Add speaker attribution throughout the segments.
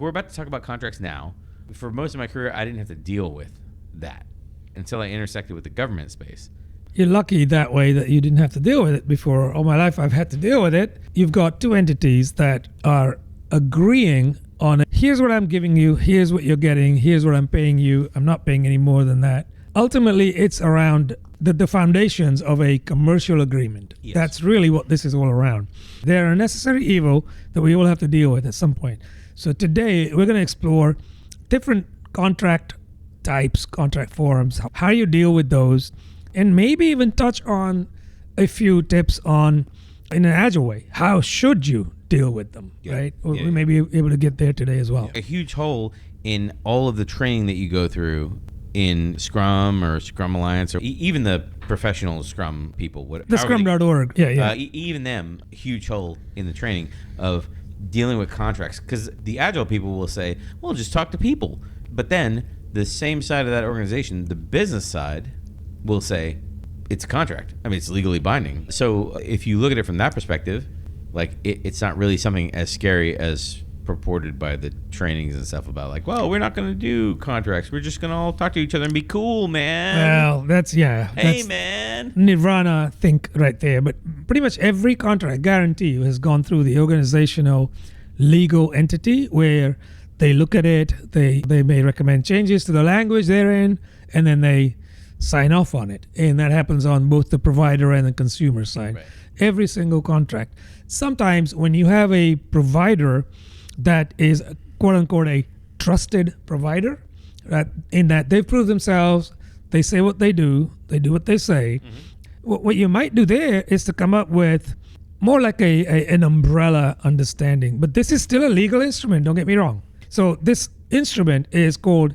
Speaker 1: We're about to talk about contracts now. For most of my career, I didn't have to deal with that until I intersected with the government space.
Speaker 2: You're lucky that way that you didn't have to deal with it before. All my life I've had to deal with it. You've got two entities that are agreeing on, here's what I'm giving you, here's what you're getting, here's what I'm paying you, I'm not paying any more than that. Ultimately, it's around the foundations of a commercial agreement.
Speaker 1: Yes.
Speaker 2: That's really what this is all around. They're a necessary evil that we all have to deal with at some point. So today, we're going to explore different contract types, contract forms, how you deal with those, and maybe even touch on a few tips on, in an agile way, how should you deal with them, right? We may be able to get there today as well.
Speaker 1: A huge hole in all of the training that you go through in Scrum or Scrum Alliance, or even the professional Scrum people.
Speaker 2: The Scrum.org,
Speaker 1: even them, huge hole in the training of dealing with contracts. Because the Agile people will say, well, just talk to people. But then the same side of that organization, the business side, will say, it's a contract. I mean, it's legally binding. So if you look at it from that perspective, like it's not really something as scary as purported by the trainings and stuff about like, well, we're not going to do contracts. We're just going to all talk to each other and be cool, man.
Speaker 2: Well,
Speaker 1: Hey, man.
Speaker 2: Nirvana think right there. But pretty much every contract, I guarantee you, has gone through the organizational legal entity where they look at it, they may recommend changes to the language they're in, and then they sign off on it. And that happens on both the provider and the consumer side.
Speaker 1: Right.
Speaker 2: Every single contract. Sometimes when you have a provider that is quote unquote a trusted provider, in that they've proved themselves, they say what they do what they say. What you might do there is to come up with more like an umbrella understanding. But this is still a legal instrument, don't get me wrong. So this instrument is called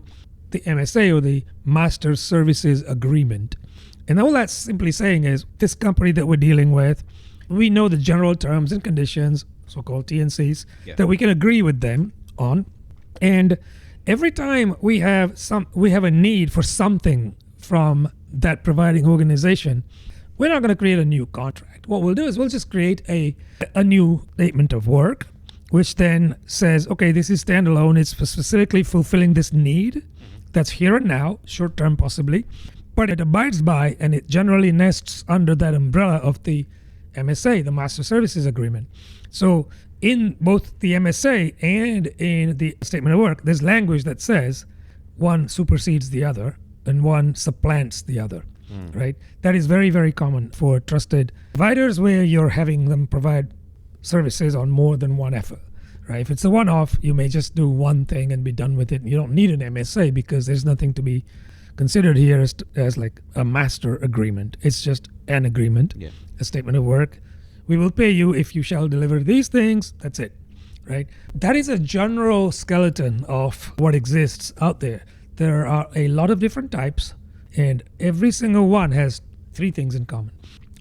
Speaker 2: the MSA, or the Master Services Agreement. And all that's simply saying is this company that we're dealing with, we know the general terms and conditions, so-called TNCs, that we can agree with them on. And every time we have a need for something from that providing organization, we're not going to create a new contract. What we'll do is we'll just create a new statement of work, which then says, okay, this is standalone. It's specifically fulfilling this need that's here and now, short term possibly, but it abides by, and it generally nests under that umbrella of the MSA, the Master Services Agreement. So in both the MSA and in the statement of work, there's language that says one supersedes the other and one supplants the other, right? That is very, very common for trusted providers where you're having them provide services on more than one effort, right? If it's a one-off, you may just do one thing and be done with it. You don't need an MSA because there's nothing to be considered here as like a master agreement. It's just an agreement, a statement of work. We will pay you if you shall deliver these things. That's it, right? That is a general skeleton of what exists out there. There are a lot of different types, and every single one has three things in common.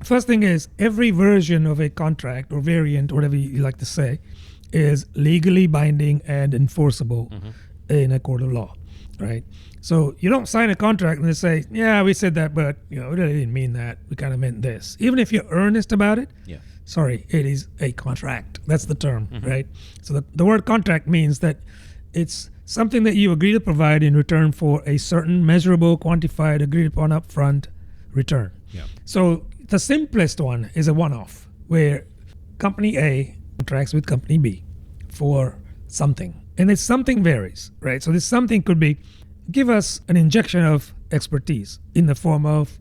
Speaker 2: First thing is every version of a contract or variant, whatever you like to say, is legally binding and enforceable in a court of law, right? So you don't sign a contract and they say, yeah, we said that, but we really didn't mean that. We kind of meant this. Even if you're earnest about it, sorry, it is a contract. That's the term, right? So the word contract means that it's something that you agree to provide in return for a certain measurable, quantified, agreed upon upfront return. So the simplest one is a one-off where company A contracts with company B for something. And this something varies, right? So this something could be, give us an injection of expertise in the form of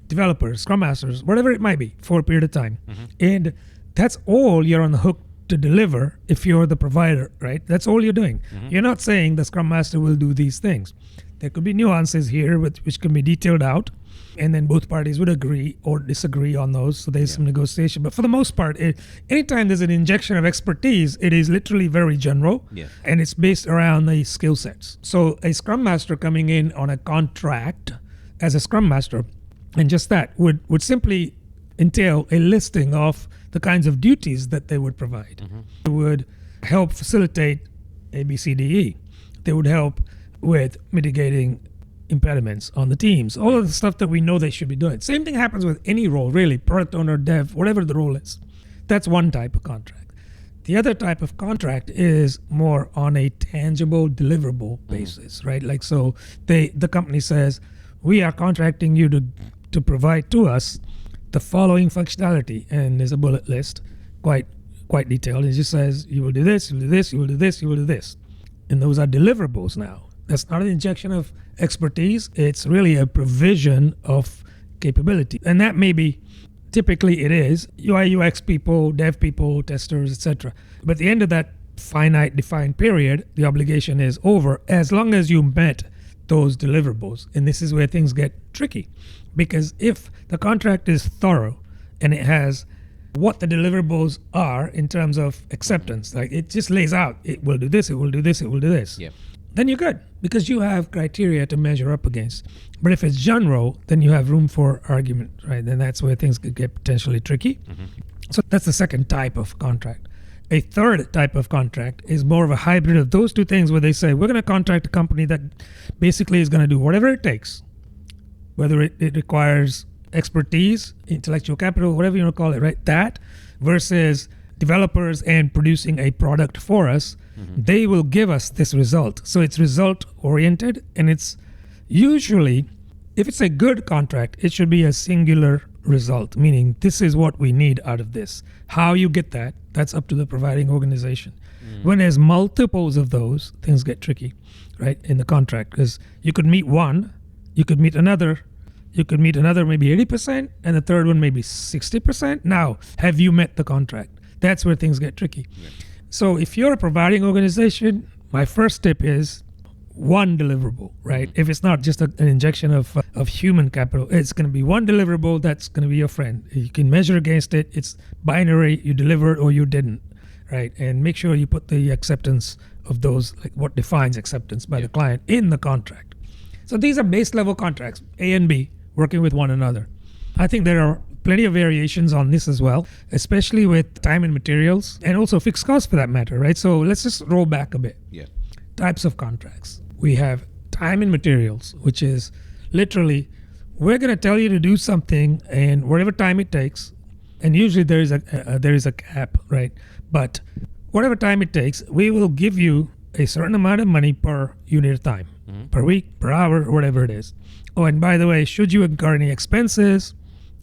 Speaker 2: developers, scrum masters, whatever it might be for a period of time. And that's all you're on the hook to deliver if you're the provider, right? That's all you're doing. You're not saying the scrum master will do these things. There could be nuances here which can be detailed out, and then both parties would agree or disagree on those. So there's some negotiation. But for the most part, anytime there's an injection of expertise, it is literally very general, and it's based around the skill sets. So a scrum master coming in on a contract as a scrum master, and just that would simply entail a listing of the kinds of duties that they would provide. It would help facilitate A, B, C, D, E. They would help with mitigating impediments on the teams, all of the stuff that we know they should be doing. Same thing happens with any role, really, product owner, dev, whatever the role is. That's one type of contract. The other type of contract is more on a tangible deliverable basis, right? Like, so the company says, we are contracting you to provide to us the following functionality, and there's a bullet list, quite detailed. It just says, you will do this, you will do this, you will do this, you will do this. And those are deliverables now. That's not an injection of expertise. It's really a provision of capability. And that may be, typically it is, UI, UX people, dev people, testers, etc. But at the end of that finite defined period, the obligation is over as long as you met those deliverables. And this is where things get tricky. Because if the contract is thorough and it has what the deliverables are in terms of acceptance, like it just lays out, it will do this, it will do this, it will do this.
Speaker 1: Yep.
Speaker 2: Then you're good because you have criteria to measure up against. But if it's general, then you have room for argument, right? And that's where things could get potentially tricky. So that's the second type of contract. A third type of contract is more of a hybrid of those two things where they say, we're going to contract a company that basically is going to do whatever it takes, whether it requires expertise, intellectual capital, whatever you want to call it, right? That versus developers and producing a product for us. They will give us this result. So it's result oriented, and it's usually, if it's a good contract, it should be a singular result, meaning this is what we need out of this. How you get that, that's up to the providing organization. When there's multiples of those, things get tricky, right, in the contract, because you could meet one, you could meet another maybe 80%, and the third one maybe 60%. Now, have you met the contract? That's where things get tricky. Yeah. So if you're a providing organization, my first tip is one deliverable, right? If it's not just an injection of human capital, it's going to be one deliverable that's going to be your friend. You can measure against it. It's binary. You delivered or you didn't, right? And make sure you put the acceptance of those, like what defines acceptance by the client in the contract. So these are base level contracts, A and B, working with one another. I think there are plenty of variations on this as well, especially with time and materials and also fixed costs for that matter, right? So let's just roll back a bit.
Speaker 1: Yeah.
Speaker 2: Types of contracts. We have time and materials, which is literally, we're going to tell you to do something and whatever time it takes, and usually there is a cap, right? But whatever time it takes, we will give you a certain amount of money per unit of time, per week, per hour, whatever it is. Oh, and by the way, should you incur any expenses,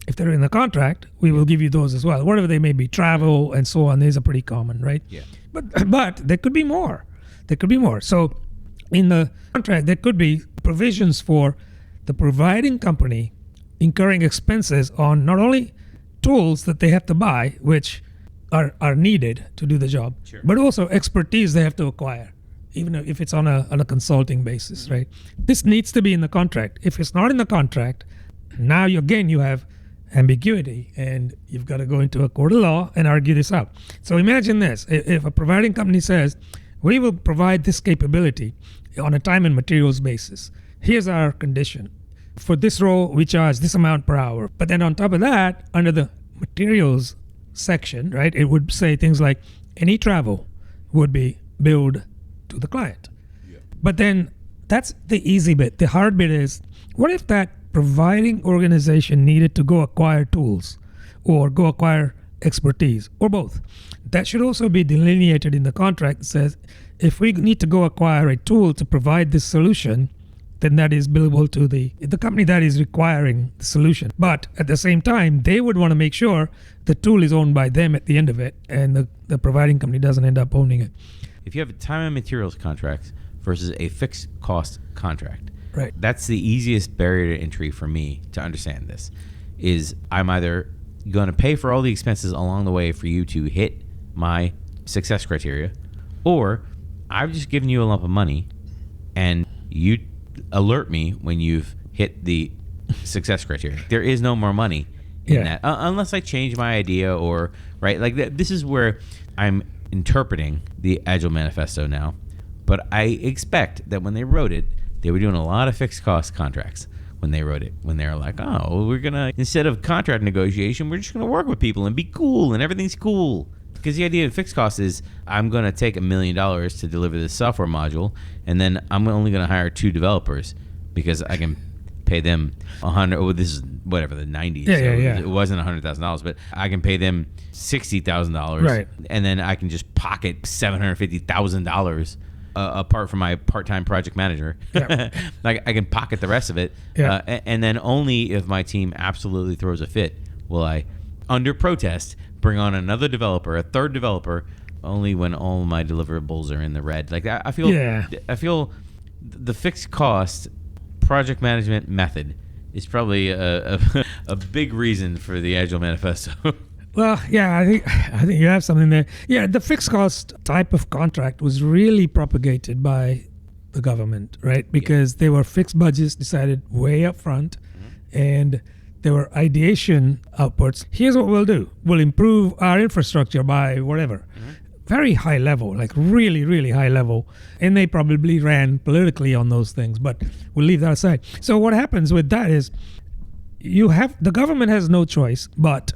Speaker 2: if they're in the contract, we will give you those as well. Whatever they may be, travel and so on, these are pretty common, right?
Speaker 1: Yeah.
Speaker 2: But there could be more. There could be more. So in the contract, there could be provisions for the providing company incurring expenses on not only tools that they have to buy, which are needed to do the job,
Speaker 1: Sure.
Speaker 2: but also expertise they have to acquire, even if it's on a consulting basis, right? This needs to be in the contract. If it's not in the contract, now you have ambiguity, and you've got to go into a court of law and argue this out. So imagine this. If a providing company says, we will provide this capability on a time and materials basis. Here's our condition. For this role, we charge this amount per hour. But then on top of that, under the materials section, right, it would say things like any travel would be billed to the client. Yeah. But then that's the easy bit. The hard bit is, what if that providing organization needed to go acquire tools or go acquire expertise or both? That should also be delineated in the contract. That says if we need to go acquire a tool to provide this solution, then that is billable to the company that is requiring the solution. But at the same time, they would want to make sure the tool is owned by them at the end of it, and the providing company doesn't end up owning it.
Speaker 1: If you have a time and materials contract versus a fixed cost contract,
Speaker 2: right,
Speaker 1: that's the easiest barrier to entry for me to understand this. Is I'm either going to pay for all the expenses along the way for you to hit my success criteria, or I've just given you a lump of money and you alert me when you've hit the success criteria. There is no more money in that unless I change my idea, or right, like this is where I'm interpreting the Agile Manifesto now. But I expect that when they wrote it, they were doing a lot of fixed cost contracts when they wrote it, when they were like, oh, we're going to, instead of contract negotiation, we're just going to work with people and be cool and everything's cool. Because the idea of fixed cost is I'm going to take $1 million to deliver this software module, and then I'm only going to hire 2 developers because I can pay them this is whatever, the 90s.
Speaker 2: Yeah,
Speaker 1: so
Speaker 2: yeah.
Speaker 1: It wasn't $100,000, but I can pay them $60,000.
Speaker 2: Right.
Speaker 1: And then I can just pocket $750,000 apart from my part-time project manager.
Speaker 2: Yep.
Speaker 1: Like I can pocket the rest of it.
Speaker 2: Yeah.
Speaker 1: And then only if my team absolutely throws a fit will I, under protest, bring on another developer, a third developer, only when all my deliverables are in the red. Like I feel the fixed cost project management method is probably a big reason for the Agile Manifesto.
Speaker 2: Well, yeah, I think you have something there. Yeah, the fixed cost type of contract was really propagated by the government, right? Because they were fixed budgets decided way up front, and there were ideation outputs. Here's what we'll do. We'll improve our infrastructure by whatever. Very high level, like really, really high level. And they probably ran politically on those things, but we'll leave that aside. So what happens with that is the government has no choice but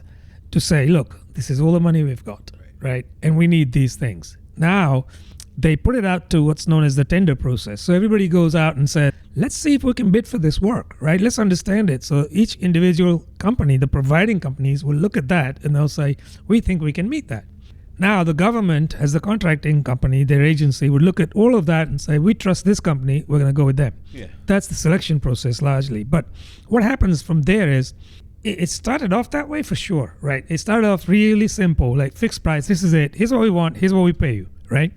Speaker 2: to say, look, this is all the money we've got, right? And we need these things. Now, they put it out to what's known as the tender process. So everybody goes out and says, let's see if we can bid for this work, right? Let's understand it. So each individual company, the providing companies, will look at that and they'll say, we think we can meet that. Now, the government, as the contracting company, their agency, would look at all of that and say, we trust this company, we're going to go with them.
Speaker 1: Yeah.
Speaker 2: That's the selection process largely. But what happens from there is, it started off that way for sure, right? It started off really simple, like fixed price, this is it, here's what we want, here's what we pay you, right?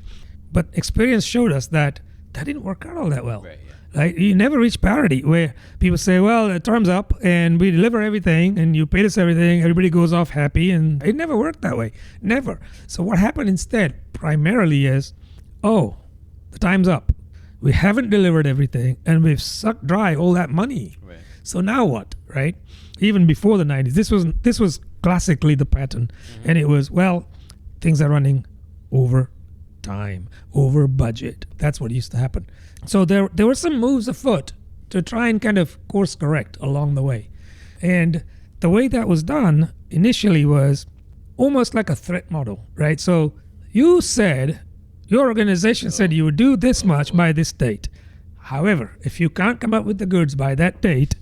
Speaker 2: But experience showed us that didn't work out all that well.
Speaker 1: Right, yeah.
Speaker 2: Like, you never reach parity where people say, well, the term's up and we deliver everything and you paid us everything, everybody goes off happy, and it never worked that way, never. So what happened instead primarily is, the time's up. We haven't delivered everything and we've sucked dry all that money.
Speaker 1: Right.
Speaker 2: So now what, right? Even before the 90s, this was classically the pattern. And it was, things are running over time, over budget. That's what used to happen. So there were some moves afoot to try and kind of course correct along the way. And the way that was done initially was almost like a threat model, right? So you said, your organization said you would do this much by this date. However, if you can't come up with the goods by that date,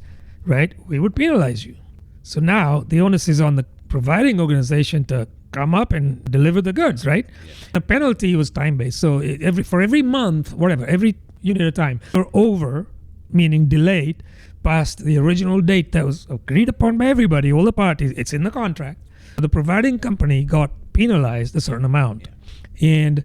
Speaker 2: right, we would penalize you. So now the onus is on the providing organization to come up and deliver the goods, right? Yeah. The penalty was time-based. So for every month, every unit at a time, or over, meaning delayed, past the original date that was agreed upon by everybody, all the parties, it's in the contract. The providing company got penalized a certain amount. Yeah. And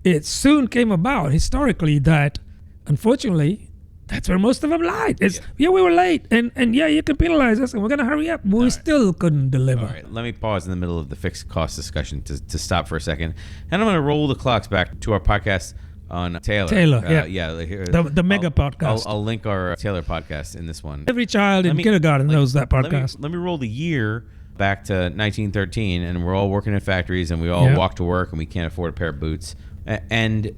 Speaker 2: it soon came about historically that, unfortunately, that's where most of them lied. We were late, and you can penalize us, and we're going to hurry up. But we still couldn't deliver.
Speaker 1: All right, let me pause in the middle of the fixed cost discussion to stop for a second. And I'm going to roll the clocks back to our podcast on Taylor.
Speaker 2: The mega podcast.
Speaker 1: I'll link our Taylor podcast in this one.
Speaker 2: Every child in kindergarten knows that podcast.
Speaker 1: Let me roll the year back to 1913, and we're all working in factories, and we all walk to work, and we can't afford a pair of boots. And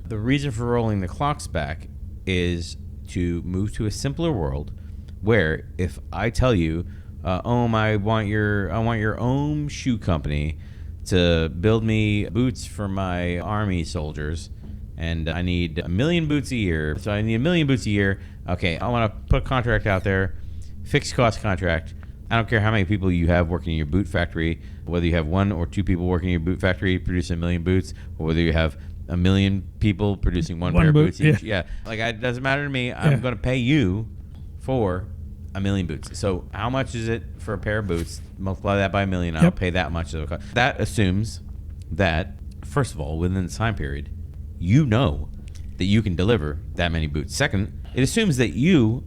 Speaker 1: the reason for rolling the clocks back is to move to a simpler world where if I tell you, I want your own shoe company to build me boots for my army soldiers, and I need 1 million boots a year. So I need 1 million boots a year. Okay, I want to put a contract out there, fixed cost contract. I don't care how many people you have working in your boot factory, whether you have 1 or 2 people working in your boot factory producing 1 million boots, or whether you have 1 million people producing one pair of boots each. Yeah. Like, it doesn't matter to me. I'm going to pay you for 1 million boots. So how much is it for a pair of boots? Multiply that by 1 million. I'll pay that much. That assumes that, first of all, within the time period, you know that you can deliver that many boots. Second, it assumes that you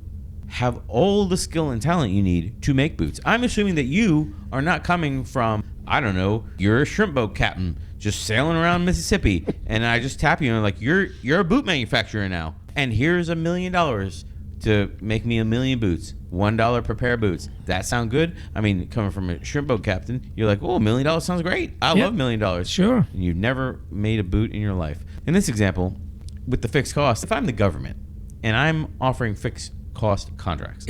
Speaker 1: have all the skill and talent you need to make boots. I'm assuming that you are not coming from, I don't know, you're a shrimp boat captain just sailing around Mississippi, and I just tap you and like, you're a boot manufacturer now, and here's $1 million to make me 1 million boots, $1 per pair of boots. That sound good? I mean, coming from a shrimp boat captain, you're like, $1 million sounds great. I love $1 million.
Speaker 2: Sure.
Speaker 1: And you've never made a boot in your life. In this example, with the fixed cost, if I'm the government and I'm offering fixed cost contracts,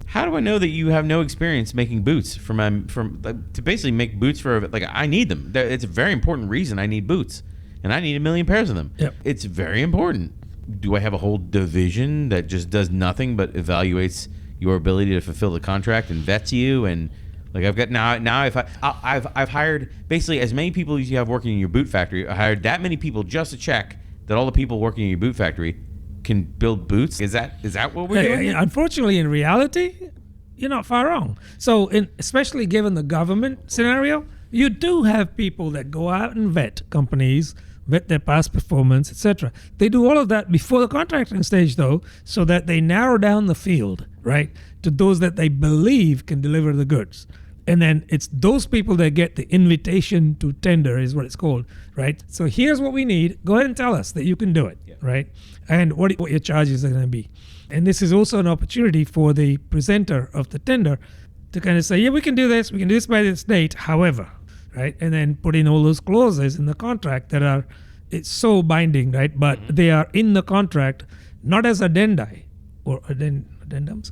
Speaker 1: how do I know that you have no experience making boots to basically make boots for, like, I need them. It's a very important reason I need boots, and I need 1 million pairs of them. It's very important. Do I have a whole division that just does nothing but evaluates your ability to fulfill the contract and vets you. And like I've got now if I've hired basically as many people as you have working in your boot factory. I hired that many people just to check that all the people working in your boot factory can build boots. Is that what we're doing?
Speaker 2: Unfortunately, in reality, you're not far wrong. So, especially given the government scenario, you do have people that go out and vet companies, vet their past performance, etc. They do all of that before the contracting stage, though, so that they narrow down the field, right, to those that they believe can deliver the goods. And then it's those people that get the invitation to tender is what it's called, right? So here's what we need. Go ahead and tell us that you can do it, right? And what your charges are going to be. And this is also an opportunity for the presenter of the tender to kind of say, yeah, we can do this. We can do this by this date. However, right? And then put in all those clauses in the contract that are, it's so binding, right? But they are in the contract, not as addendi or addendums,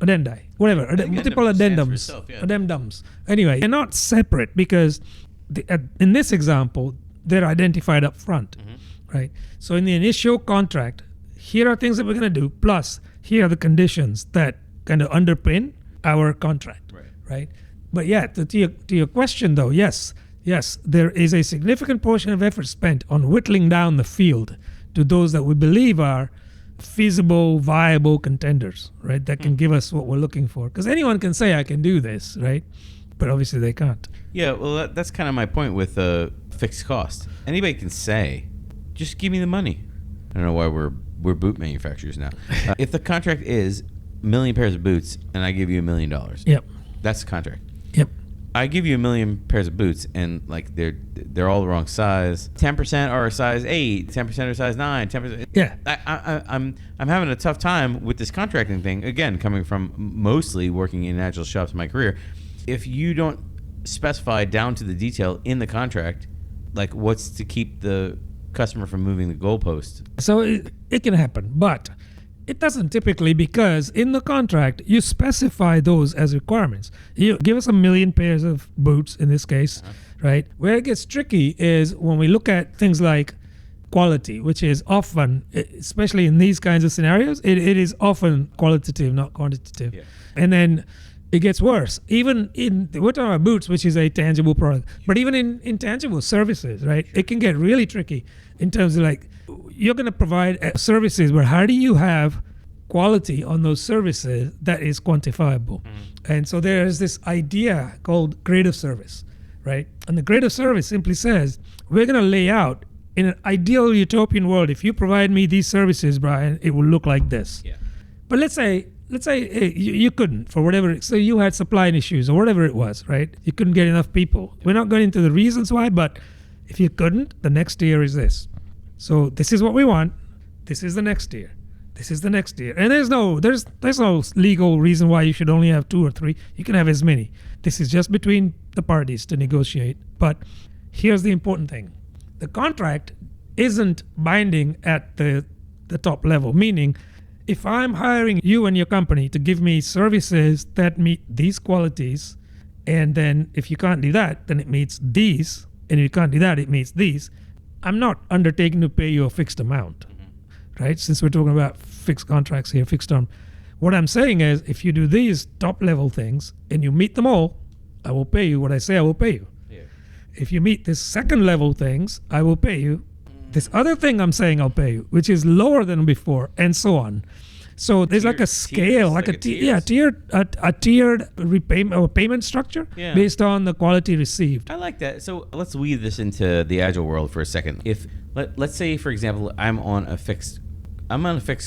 Speaker 2: addendi, whatever, multiple addendums, addendums. Anyway, they're not separate because in this example, they're identified up front, right? So in the initial contract, here are things that we're going to do, plus here are the conditions that kind of underpin our contract, right? But yeah, to your question though, yes, there is a significant portion of effort spent on whittling down the field to those that we believe are feasible, viable contenders, right? That can give us what we're looking for. Because anyone can say, I can do this, right? But obviously they can't.
Speaker 1: Yeah, well, that's kind of my point with fixed cost. Anybody can say, just give me the money. I don't know why we're boot manufacturers now. If the contract is 1 million pairs of boots and I give you $1 million,
Speaker 2: yep,
Speaker 1: that's the contract.
Speaker 2: Yep.
Speaker 1: I give you 1 million pairs of boots and like they're all the wrong size. 10% are size 8, 10% are size 9, 10%.
Speaker 2: Yeah.
Speaker 1: I'm having a tough time with this contracting thing. Again, coming from mostly working in agile shops in my career. If you don't specify down to the detail in the contract, like what's to keep the customer from moving the goalpost?
Speaker 2: So it can happen, but it doesn't typically, because in the contract, you specify those as requirements. You give us 1 million pairs of boots in this case, right? Where it gets tricky is when we look at things like quality, which is often, especially in these kinds of scenarios, it is often qualitative, not quantitative. Yeah. And then it gets worse. Even we're talking about boots, which is a tangible product, but even in intangible services, right? It can get really tricky in terms of like, you're going to provide services, but how do you have quality on those services that is quantifiable? And so there's this idea called grade of service, right? And the grade of service simply says, we're going to lay out in an ideal utopian world, if you provide me these services, Brian, it will look like this. Yeah. But let's say hey, you couldn't for whatever, so you had supply issues or whatever it was, right? You couldn't get enough people. We're not going into the reasons why, but if you couldn't, the next tier is this. So this is what we want. This is the next tier. This is the next tier. And there's no legal reason why you should only have 2 or 3. You can have as many. This is just between the parties to negotiate. But here's the important thing. The contract isn't binding at the top level, meaning if I'm hiring you and your company to give me services that meet these qualities, and then if you can't do that, then it meets these, and if you can't do that, it meets these, I'm not undertaking to pay you a fixed amount, right? Since we're talking about fixed contracts here, fixed term. What I'm saying is, if you do these top level things and you meet them all, I will pay you what I say I will pay you. Yeah. If you meet the second level things, I will pay you. This other thing I'm saying I'll pay you, which is lower than before, and so on. So there's like a scale, like a tiered repayment or payment structure based on the quality received.
Speaker 1: I like that. So let's weave this into the agile world for a second. If let's say, for example, I'm on a fixed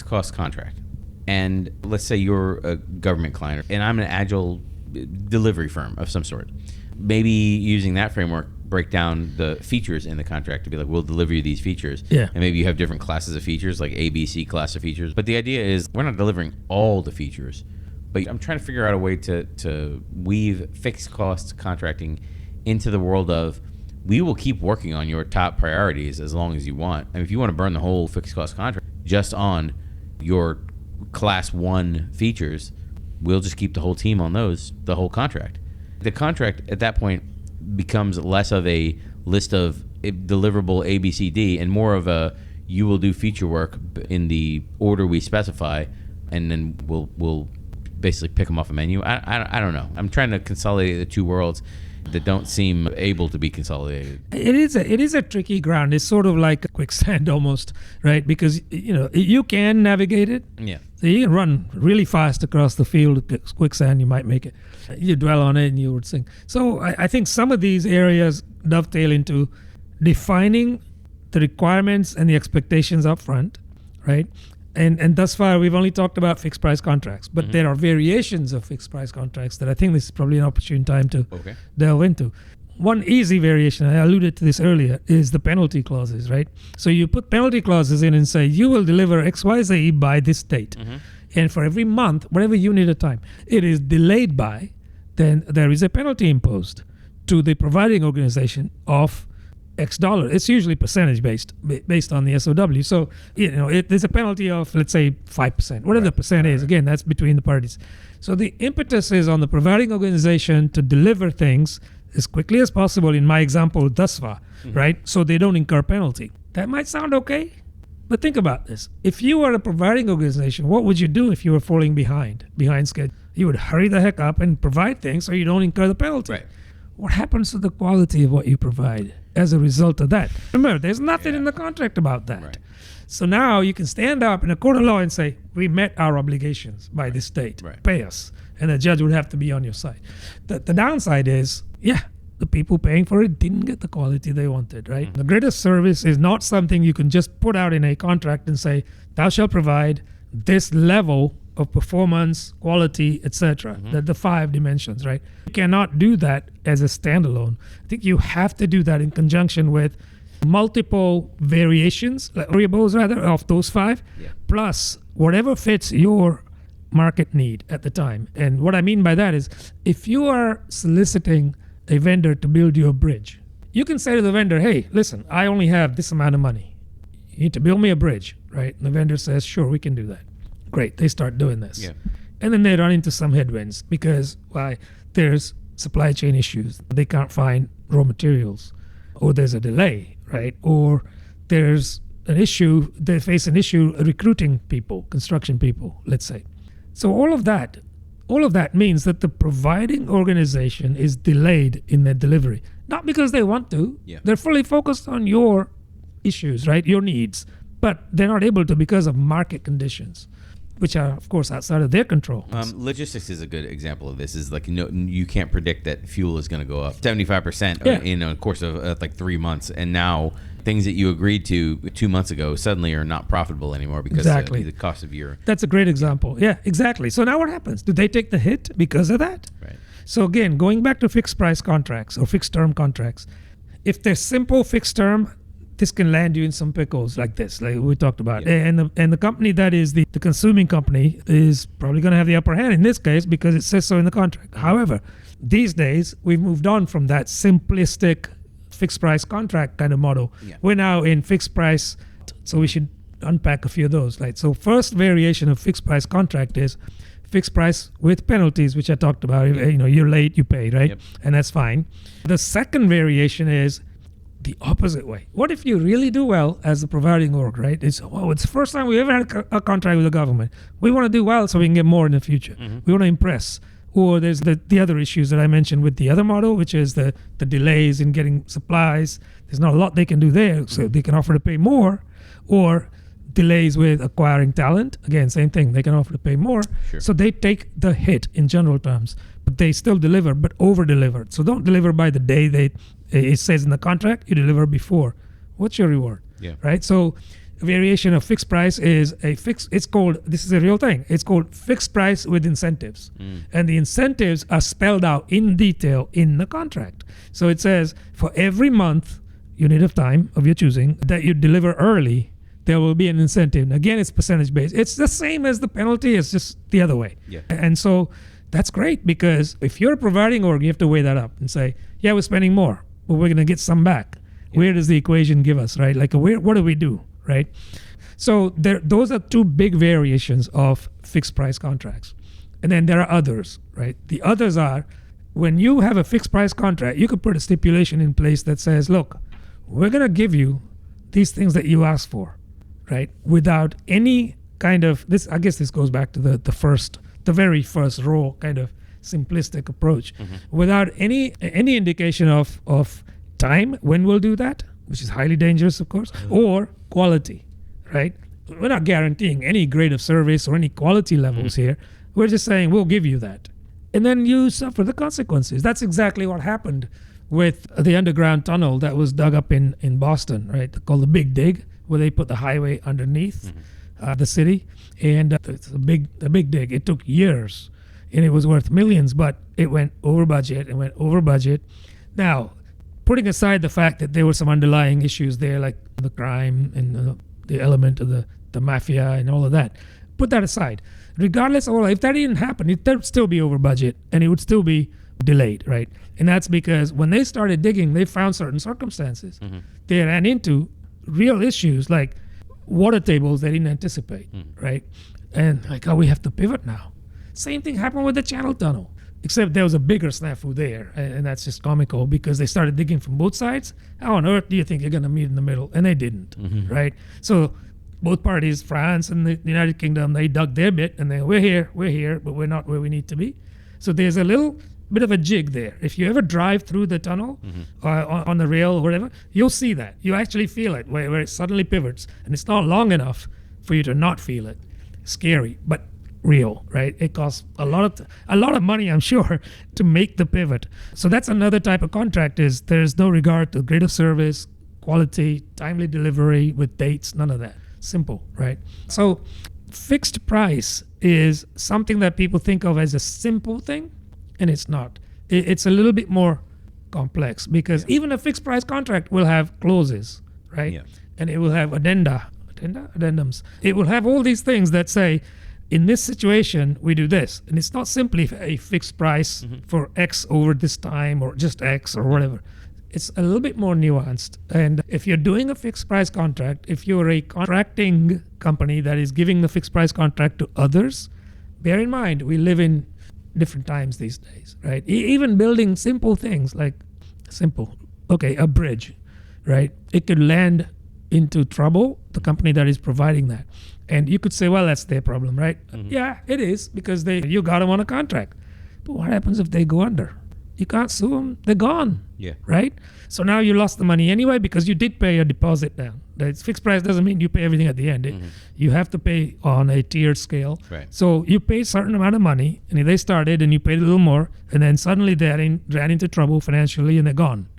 Speaker 1: cost contract, and let's say you're a government client, and I'm an agile delivery firm of some sort. Maybe using that framework, break down the features in the contract to be like, we'll deliver you these features. Yeah. And maybe you have different classes of features, like A, B, C class of features. But the idea is we're not delivering all the features, but I'm trying to figure out a way to weave fixed cost contracting into the world of, we will keep working on your top priorities as long as you want. I mean, if you want to burn the whole fixed cost contract just on your class 1 features, we'll just keep the whole team on those, the whole contract. The contract at that point becomes less of a list of deliverable A, B, C, D, and more of a, you will do feature work in the order we specify and then we'll basically pick them off a menu. I don't know. I'm trying to consolidate the two worlds that don't seem able to be consolidated.
Speaker 2: It is a tricky ground. It's sort of like a quicksand almost, right? Because you can navigate it.
Speaker 1: Yeah.
Speaker 2: So you can run really fast across the field. Quicksand, you might make it. You dwell on it and you would sink. So I think some of these areas dovetail into defining the requirements and the expectations up front, right? And thus far, we've only talked about fixed price contracts, but there are variations of fixed price contracts that I think this is probably an opportune time to delve into. One easy variation, I alluded to this earlier, is the penalty clauses, right? So you put penalty clauses in and say, you will deliver XYZ by this date. And for every month, whatever unit of time, it is delayed by, then there is a penalty imposed to the providing organization of X dollar. It's usually percentage based on the SOW. So, there's a penalty of, let's say, 5%, whatever the percent is. Again, that's between the parties. So the impetus is on the providing organization to deliver things as quickly as possible, in my example thus far, right? So they don't incur penalty. That might sound okay, but think about this. If you are a providing organization, what would you do if you were falling behind schedule? You would hurry the heck up and provide things so you don't incur the penalty.
Speaker 1: Right.
Speaker 2: What happens to the quality of what you provide as a result of that? Remember, there's nothing in the contract about that.
Speaker 1: Right.
Speaker 2: So now you can stand up in a court of law and say, we met our obligations by this date.
Speaker 1: Right.
Speaker 2: Pay us. And the judge would have to be on your side. The downside is, the people paying for it didn't get the quality they wanted, right? The greatest service is not something you can just put out in a contract and say, thou shalt provide this level of performance, quality, etc. The 5 dimensions, right? You cannot do that as a standalone. I think you have to do that in conjunction with multiple variations, variables rather, of those 5, plus whatever fits your market need at the time. And what I mean by that is, if you are soliciting a vendor to build you a bridge, you can say to the vendor, hey, listen, I only have this amount of money. You need to build me a bridge, right? And the vendor says, sure, we can do that. Great, they start doing this.
Speaker 1: Yeah.
Speaker 2: And then they run into some headwinds because there's supply chain issues. They can't find raw materials, or there's a delay, right? Or there's an issue, they face an issue recruiting people, construction people, let's say. So all of that means that the providing organization is delayed in their delivery. Not because they want to, they're fully focused on your issues, right? Your needs, but they're not able to because of market conditions, which are, of course, outside of their control.
Speaker 1: Logistics is a good example of this. Is like, you can't predict that fuel is going to go up 75% in a course of like 3 months, and now things that you agreed to 2 months ago suddenly are not profitable anymore because of the cost of your.
Speaker 2: That's a great example. Yeah, exactly. So now what happens? Do they take the hit because of that?
Speaker 1: Right.
Speaker 2: So again, going back to fixed price contracts or fixed term contracts, if they're simple fixed term, this can land you in some pickles like this, like we talked about. And the company that is the consuming company is probably going to have the upper hand in this case because it says so in the contract. However, these days, we've moved on from that simplistic fixed price contract kind of model. We're now in fixed price, so we should unpack a few of those. Right? So first variation of fixed price contract is fixed price with penalties, which I talked about. You're late, you pay, right? And that's fine. The second variation is the opposite way. What if you really do well as the providing org, right? It's the first time we ever had a contract with the government. We want to do well so we can get more in the future. We want to impress. Or there's the other issues that I mentioned with the other model, which is the delays in getting supplies. There's not a lot they can do there, so they can offer to pay more. Or delays with acquiring talent. Again, same thing. They can offer to pay more.
Speaker 1: Sure.
Speaker 2: So they take the hit in general terms, but they still deliver, but over-deliver. So don't deliver by the day it says in the contract, you deliver before. What's your reward? Right? So a variation of fixed price is this is a real thing. It's called fixed price with incentives. And the incentives are spelled out in detail in the contract. So it says for every month, unit of time of your choosing, that you deliver early, there will be an incentive. And again, it's percentage based. It's the same as the penalty, it's just the other way. And so that's great because if you're a providing org, you have to weigh that up and say, we're spending more, but we're going to get some back. Where does the equation give us, right? Like, what do we do, right? So those are two big variations of fixed price contracts. And then there are others, right? The others are when you have a fixed price contract, you could put a stipulation in place that says, look, we're going to give you these things that you asked for, right? Without any kind of this. I guess this goes back to the very first raw kind of simplistic approach, without any indication of time when we'll do that, which is highly dangerous, of course, or quality, right? We're not guaranteeing any grade of service or any quality levels here. We're just saying we'll give you that, and then you suffer the consequences. That's exactly what happened with the underground tunnel that was dug up in Boston, right? Called the Big Dig, where they put the highway underneath the city, and it's a big dig. It took years, and it was worth millions, but it went over budget. Now, putting aside the fact that there were some underlying issues there, like the crime and the element of the mafia and all of that, put that aside. Regardless of all, if that didn't happen, it would still be over budget, and it would still be delayed, right? And that's because when they started digging, they found certain circumstances. They ran into real issues like water tables they didn't anticipate, right? And like, oh, we have to pivot now. Same thing happened with the Channel Tunnel, except there was a bigger snafu there, and that's just comical because they started digging from both sides. How on earth do you think you're going to meet in the middle? And they didn't, right? So both parties, France and the United Kingdom, they dug their bit, and we're here, but we're not where we need to be. So there's a little bit of a jig there. If you ever drive through the tunnel on the rail or whatever, you'll see that. You actually feel it where it suddenly pivots, and it's not long enough for you to not feel it. Scary, but real, right? It costs a lot of money, I'm sure, to make the pivot. So that's another type of contract. Is there's no regard to grade of service, quality, timely delivery with dates, none of that. Simple, right? So fixed price is something that people think of as a simple thing, and it's not. It's a little bit more complex because even a fixed price contract will have clauses, right? Yeah. And it will have addendums. It will have all these things that say, in this situation, we do this. And it's not simply a fixed price for X over this time or just X or whatever. It's a little bit more nuanced. And if you're doing a fixed price contract, if you're a contracting company that is giving the fixed price contract to others, bear in mind, we live in different times these days, right? Even building simple things like a bridge, right? It could land into trouble, the company that is providing that. And you could say, well, that's their problem, right? Yeah, it is, because you got them on a contract. But what happens if they go under? You can't sue them. They're gone, right? So now you lost the money anyway because you did pay a deposit down. It's fixed price doesn't mean you pay everything at the end. You have to pay on a tiered scale.
Speaker 1: Right.
Speaker 2: So you pay a certain amount of money, and if they started and you paid a little more, and then suddenly they ran into trouble financially and they're gone.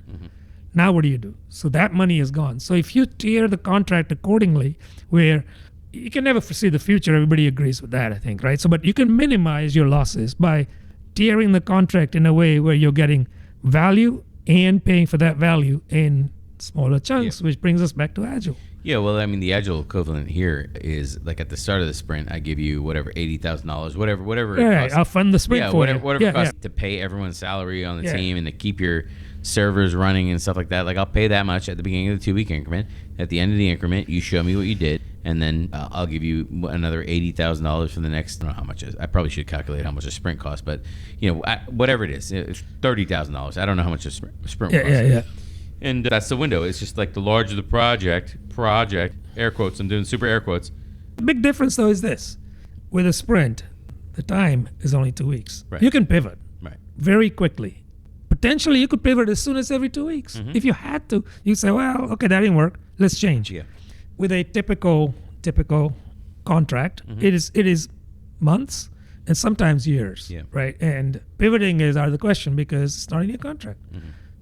Speaker 2: Now what do you do? So that money is gone. So if you tier the contract accordingly, where you can never foresee the future, everybody agrees with that, I think, right? So, but you can minimize your losses by tiering the contract in a way where you're getting value and paying for that value in smaller chunks, which brings us back to Agile.
Speaker 1: Yeah, well, I mean, the Agile equivalent here is like at the start of the sprint, I give you whatever, $80,000, whatever it costs.
Speaker 2: I'll fund the sprint for you.
Speaker 1: Whatever it costs to pay everyone's salary on the team and to keep your servers running and stuff like that. Like, I'll pay that much at the beginning of the 2-week increment. At the end of the increment, you show me what you did, and then I'll give you another $80,000 for the next. I don't know how much it is. I probably should calculate how much a sprint costs, but whatever it is, it's $30,000. I don't know how much a sprint costs.
Speaker 2: Yeah.
Speaker 1: And that's the window. It's just like the larger the project, air quotes, I'm doing super air quotes.
Speaker 2: The big difference, though, is this. With a sprint, the time is only 2 weeks.
Speaker 1: Right.
Speaker 2: You can pivot very quickly. Potentially, you could pivot as soon as every 2 weeks. If you had to, you say, well, okay, that didn't work. Let's change.
Speaker 1: Yeah.
Speaker 2: With a typical contract, it is months and sometimes years, right? And pivoting is out of the question because it's not in your contract.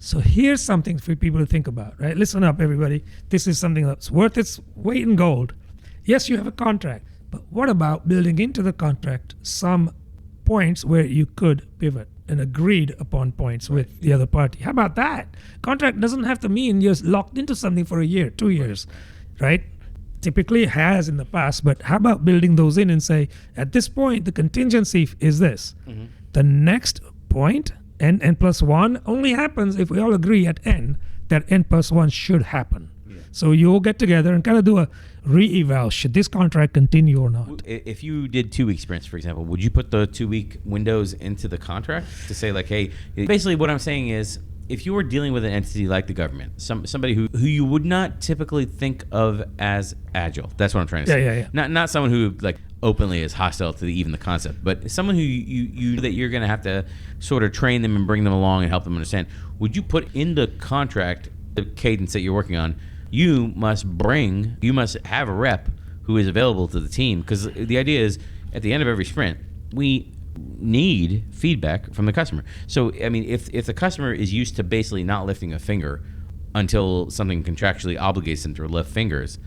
Speaker 2: So here's something for people to think about, right? Listen up, everybody. This is something that's worth its weight in gold. Yes, you have a contract, but what about building into the contract some points where you could pivot and agreed upon points with the other party? How about that? Contract doesn't have to mean you're locked into something for a year, 2 years, right? Typically it has in the past, but how about building those in and say, at this point, the contingency is this. The next point, n plus 1, only happens if we all agree at n that n plus 1 should happen. So you'll get together and kind of do a re-eval. Should this contract continue or not?
Speaker 1: If you did 2-week sprints, for example, would you put the 2-week windows into the contract to say like, hey, basically what I'm saying is if you were dealing with an entity like the government, somebody who you would not typically think of as agile. That's what I'm trying to say.
Speaker 2: Yeah.
Speaker 1: Not someone who like openly is hostile to even the concept, but someone who you that you're going to have to sort of train them and bring them along and help them understand. Would you put in the contract the cadence that you're working on? You must have a rep who is available to the team, because the idea is at the end of every sprint, we need feedback from the customer. So, I mean, if the customer is used to basically not lifting a finger until something contractually obligates them to lift fingers,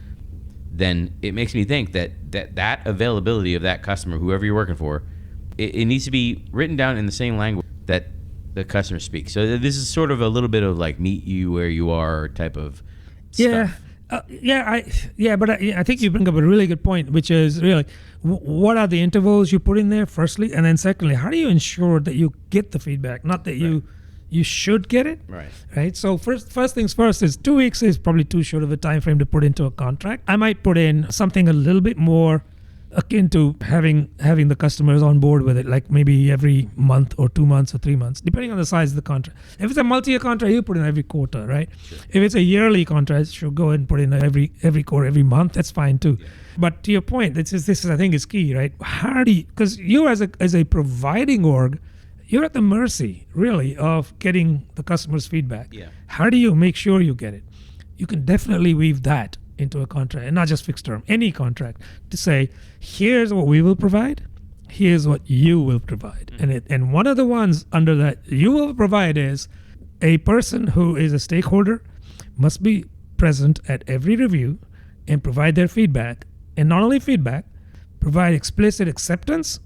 Speaker 1: then it makes me think that availability of that customer, whoever you're working for, it needs to be written down in the same language that the customer speaks. So this is sort of a little bit of like meet you where you are type of stuff.
Speaker 2: But I think you bring up a really good point, which is really what are the intervals you put in there, firstly, and then secondly, how do you ensure that you get the feedback, not that you should get it, right? So first things first is 2 weeks is probably too short of a time frame to put into a contract. I might put in something a little bit more akin to having the customers on board with it, like maybe every month or 2 months or 3 months, depending on the size of the contract. If it's a multi-year contract, you put in every quarter, right? Sure. If it's a yearly contract, sure, go ahead and put in every quarter, every month. That's fine too. Yeah. But to your point, this is I think is key, right? How do you, because you as a providing org, you're at the mercy really of getting the customer's feedback.
Speaker 1: Yeah.
Speaker 2: How do you make sure you get it? You can definitely weave that into a contract, and not just fixed term, any contract, to say, here's what we will provide, here's what you will provide. And one of the ones under that you will provide is a person who is a stakeholder must be present at every review and provide their feedback, and not only feedback, provide explicit acceptance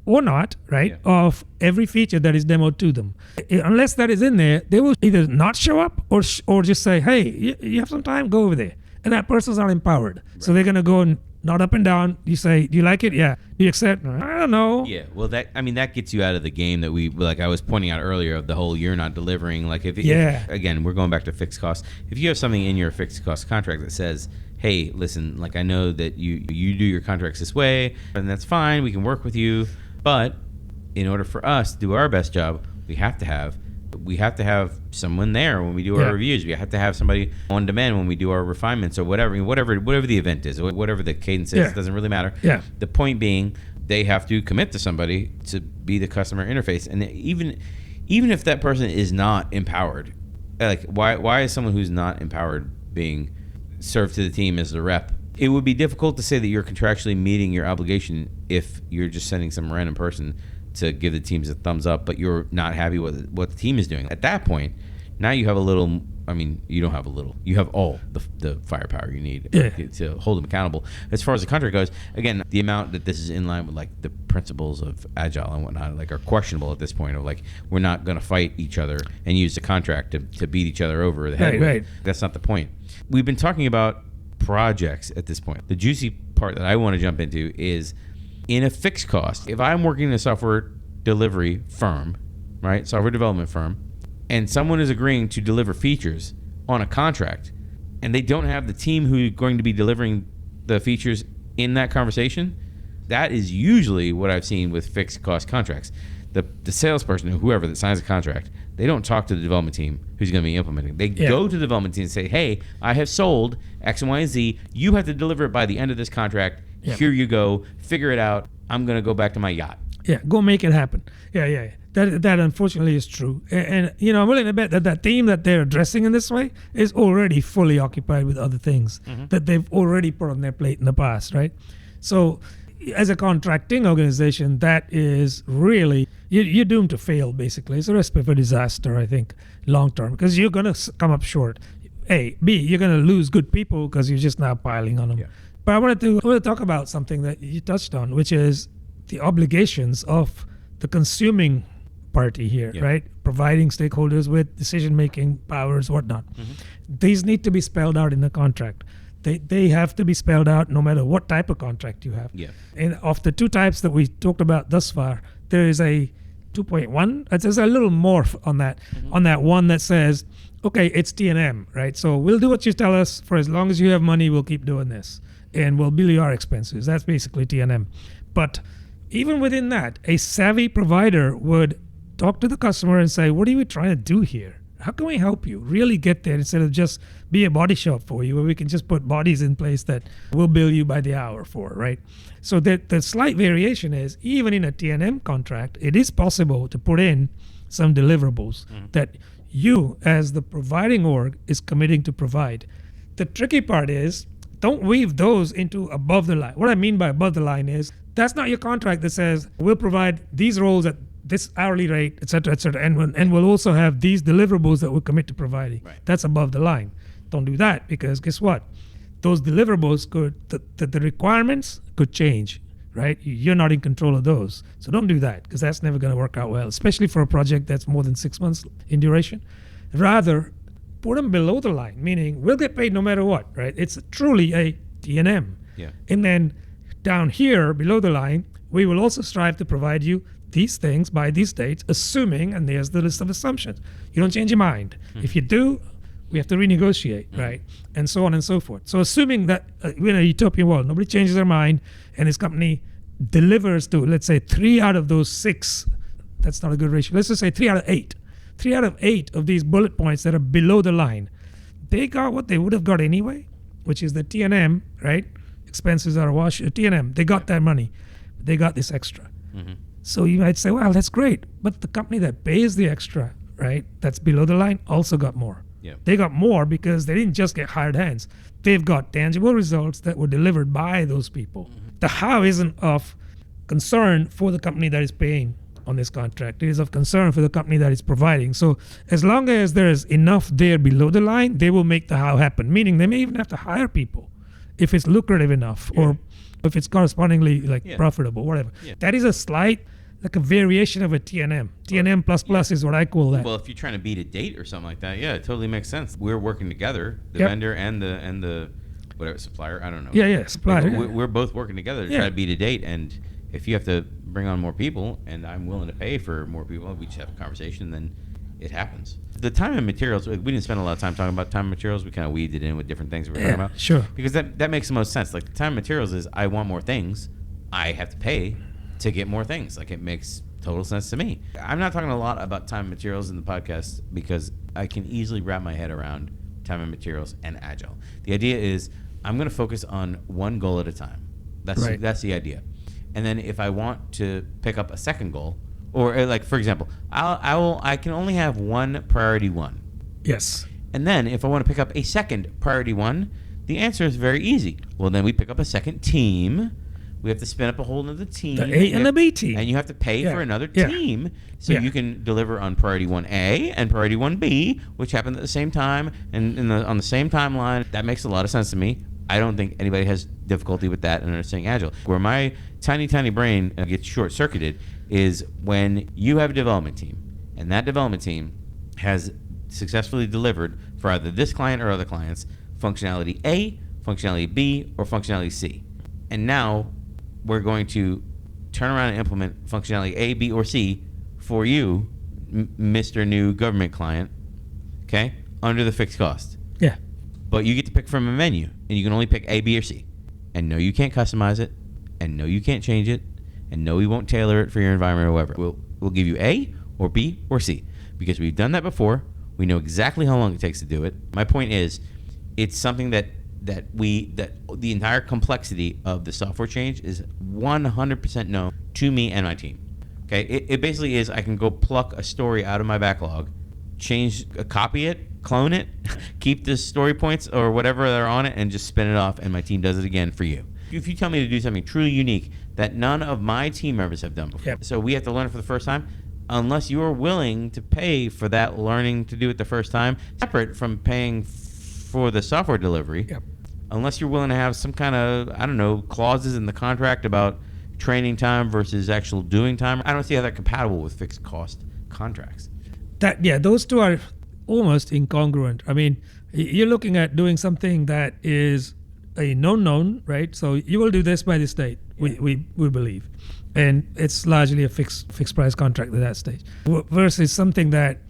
Speaker 2: or not, right, of every feature that is demoed to them. Unless that is in there, they will either not show up or just say, hey, you have some time, go over there. And that person's not empowered. Right. So they're going to go and nod up and down. You say, do you like it? Yeah. Do you accept? I don't know.
Speaker 1: Yeah. Well, that gets you out of the game that like I was pointing out earlier, of the whole you're not delivering. Like if again, we're going back to fixed costs. If you have something in your fixed cost contract that says, hey, listen, like I know that you do your contracts this way, and that's fine. We can work with you. But in order for us to do our best job, we have to have someone there when we do our reviews. We have to have somebody on demand when we do our refinements or whatever the event is, or whatever the cadence is. It doesn't really matter.
Speaker 2: Yeah.
Speaker 1: The point being, they have to commit to somebody to be the customer interface. And even if that person is not empowered, like why is someone who's not empowered being served to the team as the rep? It would be difficult to say that you're contractually meeting your obligation if you're just sending some random person to give the teams a thumbs up, but you're not happy with what the team is doing. At that point, now you have you don't have a little. You have all the firepower you need to hold them accountable. As far as the contract goes, again, the amount that this is in line with like the principles of Agile and whatnot, like are questionable at this point. Of like, we're not going to fight each other and use the contract to beat each other over the head.
Speaker 2: Right.
Speaker 1: That's not the point. We've been talking about projects at this point. The juicy part that I want to jump into is, in a fixed cost, if I'm working in a software delivery firm, right, software development firm, and someone is agreeing to deliver features on a contract, and they don't have the team who's going to be delivering the features in that conversation, that is usually what I've seen with fixed cost contracts. The salesperson or whoever that signs a contract, they don't talk to the development team who's going to be implementing. They go to the development team and say, hey, I have sold X, Y, and Z. You have to deliver it by the end of this contract. Here you go. Figure it out. I'm going to go back to my yacht.
Speaker 2: Yeah, go make it happen. Yeah. That unfortunately is true. And I'm willing to bet that team that they're addressing in this way is already fully occupied with other things that they've already put on their plate in the past, right? So as a contracting organization, that is really, you're doomed to fail, basically. It's a recipe for disaster, I think, long term, because you're going to come up short. A. B, you're going to lose good people because you're just now piling on them. Yeah. But I wanted to talk about something that you touched on, which is the obligations of the consuming party here, right? Providing stakeholders with decision-making powers, whatnot. These need to be spelled out in the contract. They have to be spelled out no matter what type of contract you have.
Speaker 1: Yeah.
Speaker 2: And of the two types that we talked about thus far, there is a 2.1. There's a little morph on that. On that one that says, okay, it's T&M, right? So we'll do what you tell us. For as long as you have money, we'll keep doing this. And we'll bill you our expenses. That's basically T&M. But even within that, a savvy provider would talk to the customer and say, what are you trying to do here? How can we help you really get there instead of just be a body shop for you where we can just put bodies in place that we'll bill you by the hour for, right? So the slight variation is even in a T&M contract, it is possible to put in some deliverables that you as the providing org is committing to provide. The tricky part is don't weave those into above the line. What I mean by above the line is that's not your contract that says we'll provide these roles at this hourly rate, et cetera, and we'll also have these deliverables that we'll commit to providing.
Speaker 1: Right.
Speaker 2: That's above the line. Don't do that because guess what? Those deliverables the requirements could change, right? You're not in control of those. So don't do that because that's never going to work out well, especially for a project that's more than 6 months in duration. Rather, put them below the line, meaning we'll get paid no matter what, right? It's truly a T&M.
Speaker 1: Yeah.
Speaker 2: And then down here below the line, we will also strive to provide you these things by these dates, assuming, and there's the list of assumptions. You don't change your mind. If you do, we have to renegotiate, right? And so on and so forth. So assuming that in a utopian world, nobody changes their mind and this company delivers to, let's say, 3 out of those 6, that's not a good ratio. Let's just say 3 out of 8. 3 out of 8 of these bullet points that are below the line, they got what they would have got anyway, which is the T&M, right? Expenses are a wash. T&M, they got that money. They got this extra. So you might say, well, that's great. But the company that pays the extra, right, that's below the line also got more.
Speaker 1: Yeah.
Speaker 2: They got more because they didn't just get hired hands. They've got tangible results that were delivered by those people. The how isn't of concern for the company that is paying on this contract. It is of concern for the company that is providing. So as long as there's enough there below the line, they will make the how happen. Meaning they may even have to hire people if it's lucrative enough or if it's correspondingly profitable, whatever. Yeah. That is a slight, like a variation of a T&M. T&M plus plus is what I call that.
Speaker 1: Well, if you're trying to beat a date or something like that, yeah, it totally makes sense. We're working together, the vendor and the whatever supplier. I don't know.
Speaker 2: Yeah, supplier.
Speaker 1: We're both working together to try to beat a date, and if you have to bring on more people, and I'm willing to pay for more people, we just have a conversation, then it happens. The time and materials, we didn't spend a lot of time talking about time and materials. We kind of weaved it in with different things we were talking about.
Speaker 2: Sure.
Speaker 1: Because that makes the most sense. Like the time and materials is I want more things. I have to pay to get more things. Like it makes total sense to me. I'm not talking a lot about time and materials in the podcast because I can easily wrap my head around time and materials and Agile. The idea is I'm going to focus on one goal at a time. That's the idea. And then if I want to pick up a second goal, or like for example, I can only have one priority one.
Speaker 2: Yes.
Speaker 1: And then if I want to pick up a second priority one, the answer is very easy. Well, then we pick up a second team. We have to spin up a whole other team.
Speaker 2: The A and the B team.
Speaker 1: And you have to pay for another team so you can deliver on priority 1A and priority 1B, which happened at the same time and on the same timeline. That makes a lot of sense to me. I don't think anybody has difficulty with that in understanding Agile. Where my tiny brain gets short-circuited is when you have a development team, and that development team has successfully delivered for either this client or other clients functionality A, functionality B, or functionality C. And now we're going to turn around and implement functionality A, B, or C for you, Mr. New Government Client, okay, under the fixed cost.
Speaker 2: Yeah.
Speaker 1: But you get to pick from a menu, and you can only pick A, B, or C. And no, you can't customize it, and no, you can't change it, and no, we won't tailor it for your environment or whatever. We'll give you A, or B, or C, because we've done that before. We know exactly how long it takes to do it. My point is, it's something that the entire complexity of the software change is 100% known to me and my team. Okay, it basically is I can go pluck a story out of my backlog, copy it, clone it, keep the story points or whatever that are on it, and just spin it off, and my team does it again for you. If you tell me to do something truly unique that none of my team members have done before, so we have to learn it for the first time, unless you are willing to pay for that learning to do it the first time, separate from paying for the software delivery, unless you're willing to have some kind of, clauses in the contract about training time versus actual doing time, I don't see how they're compatible with fixed cost contracts.
Speaker 2: Those two are almost incongruent. I mean, you're looking at doing something that is a known, right? So you will do this by this date, we believe. And it's largely a fixed price contract at that stage. Versus something that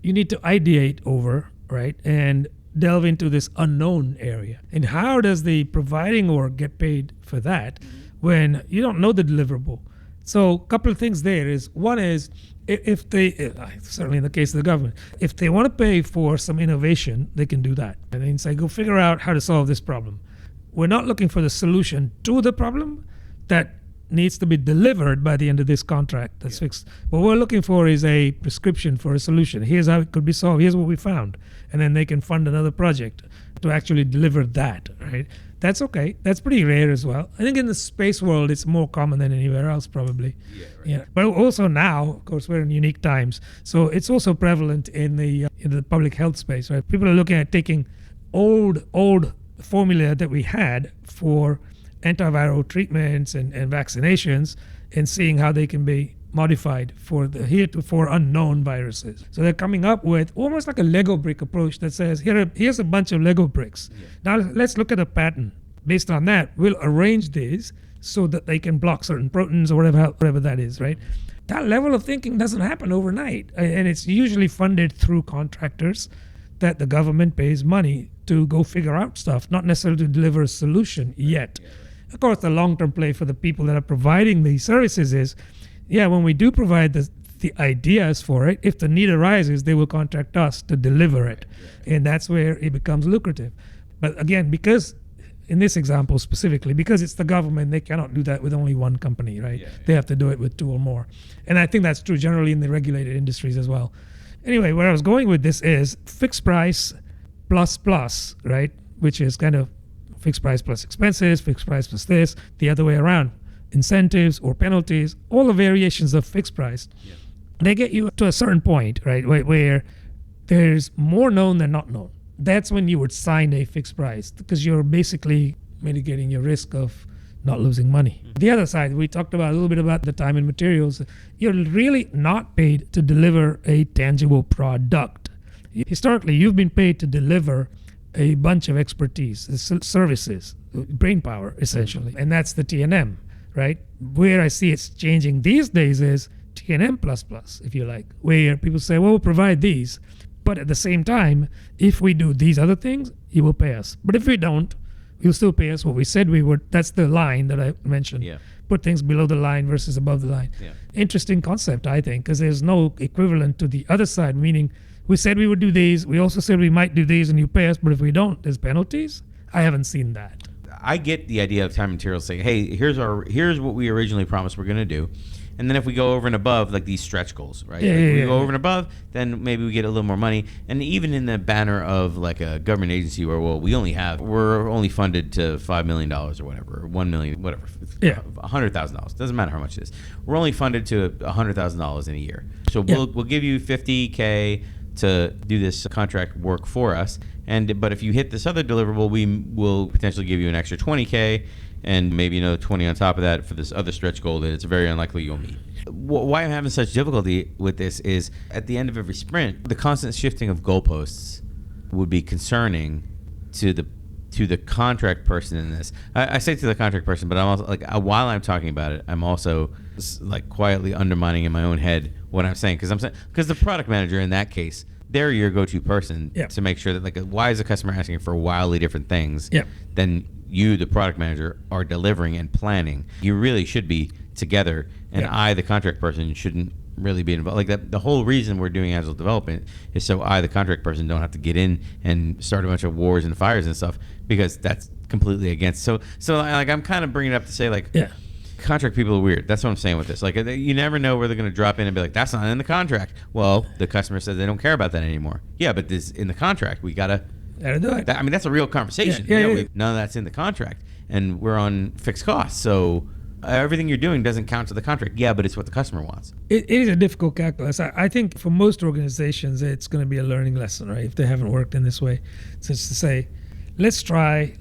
Speaker 2: you need to ideate over, right? And delve into this unknown area. And how does the providing org get paid for that when you don't know the deliverable? So a couple of things there is, one is, if they, certainly in the case of the government, if they want to pay for some innovation, they can do that. And then say, go figure out how to solve this problem. We're not looking for the solution to the problem that needs to be delivered by the end of this contract that's fixed. What we're looking for is a prescription for a solution. Here's how it could be solved. Here's what we found. And then they can fund another project to actually deliver that, right? That's okay. That's pretty rare as well. I think in the space world, it's more common than anywhere else, probably. Yeah. But also now, of course, we're in unique times. So it's also prevalent in the public health space, right? People are looking at taking old formula that we had for antiviral treatments and vaccinations and seeing how they can be modified for the heretofore unknown viruses. So they're coming up with almost like a Lego brick approach that says, here's a bunch of Lego bricks. Now let's look at a pattern. Based on that, we'll arrange these so that they can block certain proteins or whatever that is, right? That level of thinking doesn't happen overnight. And it's usually funded through contractors that the government pays money to go figure out stuff, not necessarily to deliver a solution yet. Of course, the long-term play for the people that are providing these services is, when we do provide the ideas for it, if the need arises, they will contract us to deliver it. And that's where it becomes lucrative. But again, because in this example specifically, because it's the government, they cannot do that with only one company, right? They have to do it with two or more. And I think that's true generally in the regulated industries as well. Anyway, where I was going with this is fixed price plus, right? Which is kind of fixed price plus expenses, fixed price plus this, the other way around. Incentives or penalties, all the variations of fixed price, they get you to a certain point, right, where there's more known than not known. That's when you would sign a fixed price because you're basically mitigating your risk of not losing money. The other side, we talked about a little bit about the time and materials. You're really not paid to deliver a tangible product. Historically, you've been paid to deliver a bunch of expertise, services, brain power, essentially, and that's the T&M. Right? Where I see it's changing these days is T&M++, if you like, where people say, well, we'll provide these. But at the same time, if we do these other things, you will pay us. But if we don't, you'll still pay us what we said we would. That's the line that I mentioned. Put things below the line versus above the line. Interesting concept, I think, because there's no equivalent to the other side, meaning we said we would do these. We also said we might do these and you pay us. But if we don't, there's penalties. I haven't seen that.
Speaker 1: I get the idea of time and materials saying, hey, here's what we originally promised we're going to do. And then if we go over and above, like these stretch goals, right? We go over and above, then maybe we get a little more money. And even in the banner of like a government agency where, we're only funded to $5 million or whatever, or $1 million, whatever, $100,000. Doesn't matter how much it is. We're only funded to $100,000 in a year. So we'll give you $50K to do this contract work for us. But if you hit this other deliverable, we will potentially give you an extra $20K and maybe another 20 on top of that for this other stretch goal that it's very unlikely you'll meet. Why I'm having such difficulty with this is at the end of every sprint, the constant shifting of goalposts would be concerning to the contract person in this. I say to the contract person, but I'm also like while I'm talking about it, I'm also like quietly undermining in my own head what I'm saying because the product manager in that case, they're your go-to person to make sure that why is the customer asking for wildly different things than you, the product manager, are delivering and planning. You really should be together, and I, the contract person, shouldn't really be involved. Like that, the whole reason we're doing agile development is so I, the contract person, don't have to get in and start a bunch of wars and fires and stuff because that's completely against. So I'm kind of bringing it up to say contract people are weird. That's what I'm saying with this. Like, you never know where they're going to drop in and be like, that's not in the contract. Well, the customer says they don't care about that anymore. Yeah, but this in the contract. We gotta do it. That's a real conversation. None of that's in the contract, and we're on fixed costs. So everything you're doing doesn't count to the contract. Yeah, but it's what the customer wants.
Speaker 2: It is a difficult calculus. I think for most organizations, it's going to be a learning lesson, right? If they haven't worked in this way, so it's to say, let's try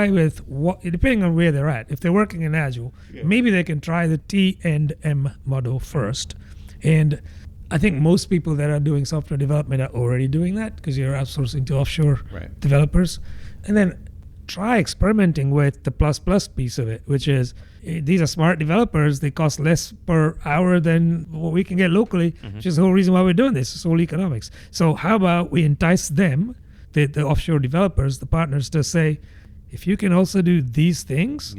Speaker 2: with what, depending on where they're at. If they're working in Agile, maybe they can try the T&M model first. And I think most people that are doing software development are already doing that because you're outsourcing to offshore developers. And then try experimenting with the plus piece of it, which is these are smart developers. They cost less per hour than what we can get locally, which is the whole reason why we're doing this. It's all economics. So how about we entice them, the offshore developers, the partners, to say, if you can also do these things,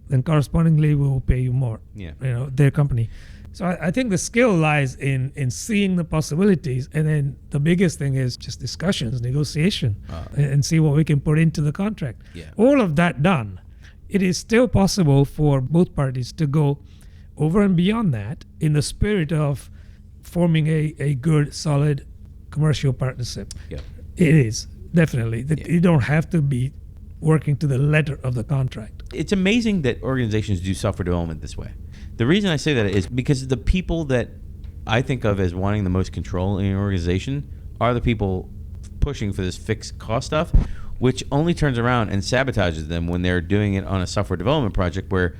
Speaker 2: then correspondingly we will pay you more.
Speaker 1: Yeah.
Speaker 2: Their company. So I think the skill lies in seeing the possibilities, and then the biggest thing is just discussions, negotiation, and see what we can put into the contract.
Speaker 1: Yeah.
Speaker 2: All of that done, it is still possible for both parties to go over and beyond that in the spirit of forming a good, solid commercial partnership.
Speaker 1: Yeah.
Speaker 2: It is, definitely. You don't have to be working to the letter of the contract.
Speaker 1: It's amazing that organizations do software development this way. The reason I say that is because the people that I think of as wanting the most control in an organization are the people pushing for this fixed cost stuff, which only turns around and sabotages them when they're doing it on a software development project where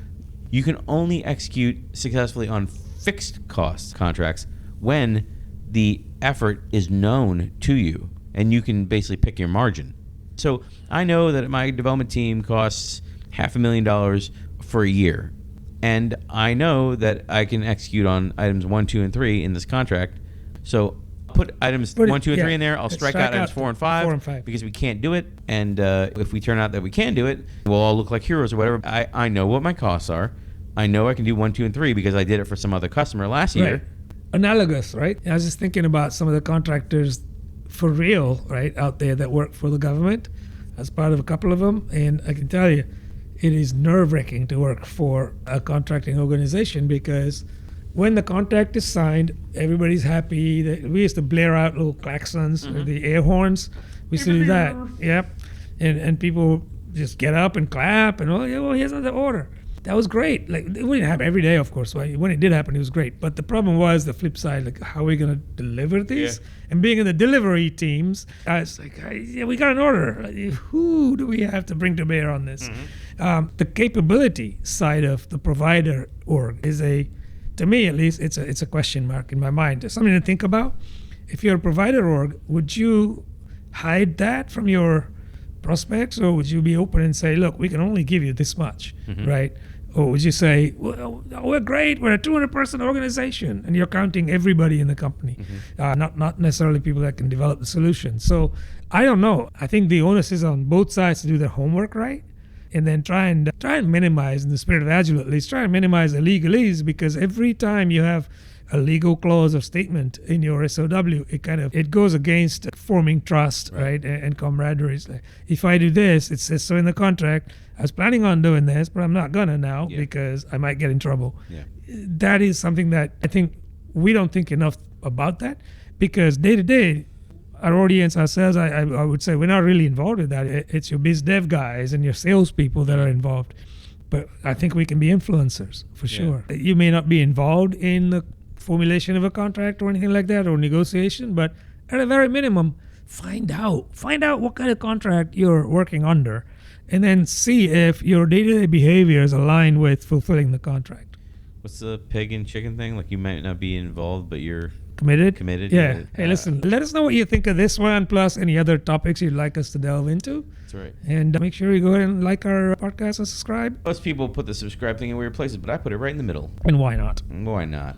Speaker 1: you can only execute successfully on fixed cost contracts when the effort is known to you and you can basically pick your margin. So I know that my development team costs $500,000 for a year. And I know that I can execute on items 1, 2, and 3 in this contract. So I'll put items 1, 2, and 3 in there. I'll strike out items 4 and 5 because we can't do it. And if we turn out that we can do it, we'll all look like heroes or whatever. I know what my costs are. I know I can do 1, 2, and 3 because I did it for some other customer last year.
Speaker 2: Analogous, right? I was just thinking about some of the contractors for real, right, out there that work for the government as part of a couple of them. And I can tell you, it is nerve-wracking to work for a contracting organization because when the contract is signed, everybody's happy. We used to blare out little klaxons, the air horns. We used to do that. Yep. And people just get up and clap and, here's another order. That was great. Like, it wouldn't happen every day, of course. When it did happen, it was great. But the problem was the flip side, like, how are we going to deliver these? Yeah. And being in the delivery teams, I was like, we got an order. Who do we have to bring to bear on this? The capability side of the provider org is to me at least, it's a question mark in my mind. It's something to think about. If you're a provider org, would you hide that from your prospects, or would you be open and say, look, we can only give you this much, right? Or would you say, well, we're great, we're a 200-person organization, and you're counting everybody in the company, not necessarily people that can develop the solution. So I don't know. I think the onus is on both sides to do their homework right, and then try and minimize, in the spirit of Agile at least, try and minimize the legalese, because every time you have a legal clause or statement in your SOW, it goes against forming trust, right? And camaraderie. It's like, if I do this, it says so in the contract. I was planning on doing this, but I'm not gonna now because I might get in trouble. Yeah. That is something that I think we don't think enough about that, because day to day, our audience, ourselves, I would say we're not really involved with that. It's your biz dev guys and your salespeople that are involved. But I think we can be influencers for sure. You may not be involved in the formulation of a contract or anything like that, or negotiation, but at a very minimum, find out what kind of contract you're working under, and then see if your day-to-day behaviors align with fulfilling the contract.
Speaker 1: What's the pig and chicken thing? Like, you might not be involved, but you're committed.
Speaker 2: Yeah. Hey, listen, let us know what you think of this one, plus any other topics you'd like us to delve into.
Speaker 1: That's right.
Speaker 2: And make sure you go ahead and like our podcast and subscribe.
Speaker 1: Most people put the subscribe thing in weird places, but I put it right in the middle.
Speaker 2: And why not?
Speaker 1: Why not?